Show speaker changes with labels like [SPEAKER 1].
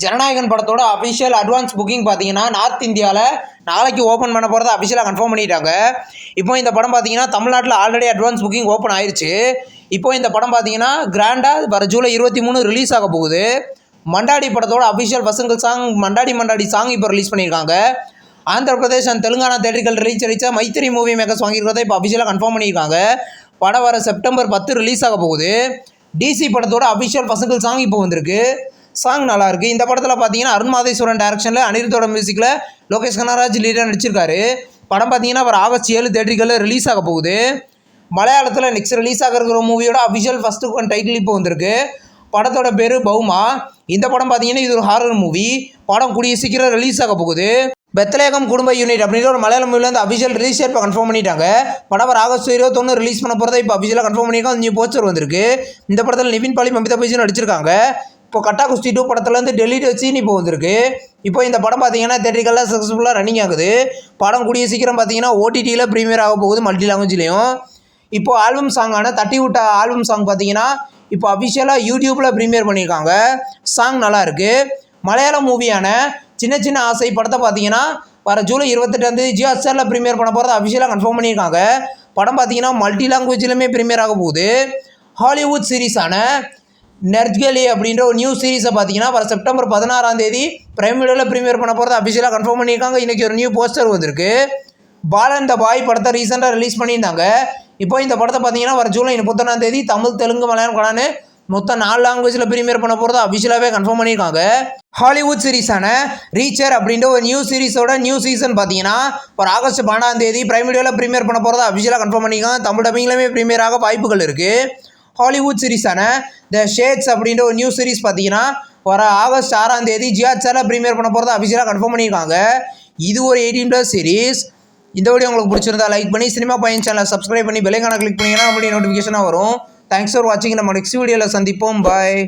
[SPEAKER 1] ஜனநாயகன் படத்தோட official advance booking பார்த்தீங்கன்னா north இந்தியாவில் நாளைக்கு ஓப்பன் பண்ண போகிறத அஃபிஷியலாக கன்ஃபார்ம் பண்ணிட்டாங்க. இப்போ இந்த படம் பார்த்தீங்கன்னா தமிழ்நாட்டில் ஆல்ரெடி அட்வான்ஸ் புக்கிங் ஓப்பன் ஆயிடுச்சு. இப்போ இந்த படம் பார்த்தீங்கன்னா கிராண்டாக வர ஜூலை 23 ரிலீஸ் ஆக போகுது. மண்டாடி படத்தோட அஃபிஷியல் பசங்கள் சாங் மண்டாடி சாங் இப்போ ரிலீஸ் பண்ணியிருக்காங்க. ஆந்திர பிரதேஷ் அண்ட் தெலுங்கானா தேட்டர்கள் ரிலீஸ் அடித்த மைத்திரி மூவி மேக்கர்ஸ் வாங்கியிருக்கிறத இப்போ அஃபிஷியலாக கன்ஃபார்ம் பண்ணியிருக்காங்க. படம் வர செப்டம்பர் 10 ரிலீஸ் ஆக போகுது. டிசி படத்தோட அஃபிஷியல் பசங்கள் சாங் இப்போ வந்திருக்கு. சாங் நல்லாயிருக்கு. இந்த படத்தில் பார்த்தீங்கன்னா அருண் மாதேஸ்வரன் டைரக்ஷனில் அனிருத்தோட மியூசிக்கில் லோகேஷ் கனகராஜ் லீடராக நடிச்சிருக்காரு. படம் பார்த்தீங்கன்னா வர ஆகஸ்ட் 7 தேட்டர்களில் ரிலீஸ் ஆக போகுது. மலையாளத்தில் நெக்ஸ்ட் ரிலீஸ் ஆக இருக்கிற மூவியோட அஃபிஷியல் ஃபஸ்ட்டு டைட்டில் இப்போ வந்திருக்கு. படத்தோட பேர் பவுமா. இந்த படம் பார்த்தீங்கன்னா இது ஒரு ஹாரர் மூவி. படம் கூடிய சீக்கிரம் ரிலீஸ் ஆக போகுது. பெத்லேகம் குடும்ப யூனிட் அப்படின்ற ஒரு மலையாள மூவியில் வந்து அஃபிஷியல் ரிலீஸ் இப்போ கன்ஃபார்ம் பண்ணிட்டாங்க. படம் வர ஆகஸ்ட் 21 ரிலீஸ் பண்ண போகிறத இப்போ அஃபிஷியலாக கன்ஃபார்ம் பண்ணியிருக்காங்க. நியூ போஸ்டர் வந்திருக்கு. இந்த படத்தில் நிவின் பாலி மமிதா பைஜன் நடிச்சிருக்காங்க. இப்போ கட்டா குஸ்தி 2 படத்துலேருந்து டெல்லிட் சீன் இப்போ வந்திருக்கு. இப்போ இந்த படம் பார்த்தீங்கன்னா தேட்டரிக்கெல்லாம் சக்ஸஸ்ஃபுல்லாக ரன்னிங் ஆகுது. படம் கூடிய சீக்கிரம் பார்த்தீங்கன்னா ஓடிடியில் ப்ரீமியர் ஆக போகுது, மல்டி லாங்குவேஜ்லேயும். இப்போ ஆல்பம் சாங்கான தட்டி விட்ட ஆல்பம் சாங் பார்த்தீங்கன்னா இப்போ அஃபிஷியலாக யூடியூப்பில் ப்ரீமியர் பண்ணியிருக்காங்க. சாங் நல்லாயிருக்கு. மலையாள மூவியான சின்ன சின்ன ஆசை படத்தை பார்த்தீங்கன்னா வர ஜூலை 28 ஜியோ ஹாட்ஸ்டாரில் ப்ரீமியர் பண்ண போகிறத அஃபிஷியலாக கன்ஃபார்ம் பண்ணியிருக்காங்க. படம் பார்த்தீங்கன்னா மல்டி லாங்குவேஜ்லையுமே ப்ரீமியர் ஆக போகுது. ஹாலிவுட் சீரீஸான நெர்ஜ்கலி அப்படின்ற ஒரு நியூ சீரீஸை பார்த்தீங்கன்னா வர செப்டம்பர் 16 பிரைம் வீடியோவில் ப்ரீமியர் பண்ண போகிறத அஃபிஷியலாக கன்ஃபார்ம் பண்ணியிருக்காங்க. இன்றைக்கி ஒரு நியூ போஸ்டர் வந்திருக்கு. பாலன் த பாய் படத்தை ரீசெண்டாக ரிலீஸ் பண்ணியிருந்தாங்க. இப்போ இந்த படத்தை பார்த்தீங்கன்னா வர ஜூலை 31 தமிழ், தெலுங்கு, மலையாளம் கடான்னு மொத்தம் 4 லாங்குவேஜில் ப்ரீமியர் பண்ண போகிறத அஃபிஷியலாகவே கன்ஃபார்ம் பண்ணியிருக்காங்க. ஹாலிவுட் சீரீஸான ரீச்சர் அப்படின்ற ஒரு நியூ சீரீஸோட நியூ சீசன் பார்த்தீங்கன்னா ஒரு ஆகஸ்ட் 12 பிரைம் வீடியோவில் ப்ரீமியர் பண்ண போகிறத அஃபிஷியலாக கன்ஃபார்ம் பண்ணியிருக்காங்க. தமிழ் டப்பிங்லையுமே ப்ரீமியர் ஆக வாய்ப்புகள் இருக்குது. ஹாலிவுட் சீரீஸான த ஷேட்ஸ் அப்படின்ற ஒரு நியூ சீரீஸ் பார்த்தீங்கன்னா வர ஆகஸ்ட் 6 ஜியோ ஹாட்ஸ்டாரில் ப்ரீமியர் பண்ண போகிறத அஃபிஷியலாக கன்ஃபார்ம் பண்ணியிருக்காங்க. இது ஒரு 18+ சீரீஸ். இந்த வீடியோ உங்களுக்கு பிடிச்சிருந்தா லைக் பண்ணி சினிமா பையன் சேனலை சப்ஸ்கிரைப் பண்ணி பெல் ஐகானை கிளிக் பண்ணிங்கன்னா நம்மளுடைய நோட்டிஃபிகேஷனாக வரும். தேங்க்ஸ் ஃபார் வாட்சிங். நம்ம நெக்ஸ்ட் வீடியோவில் சந்திப்போம். பாய்.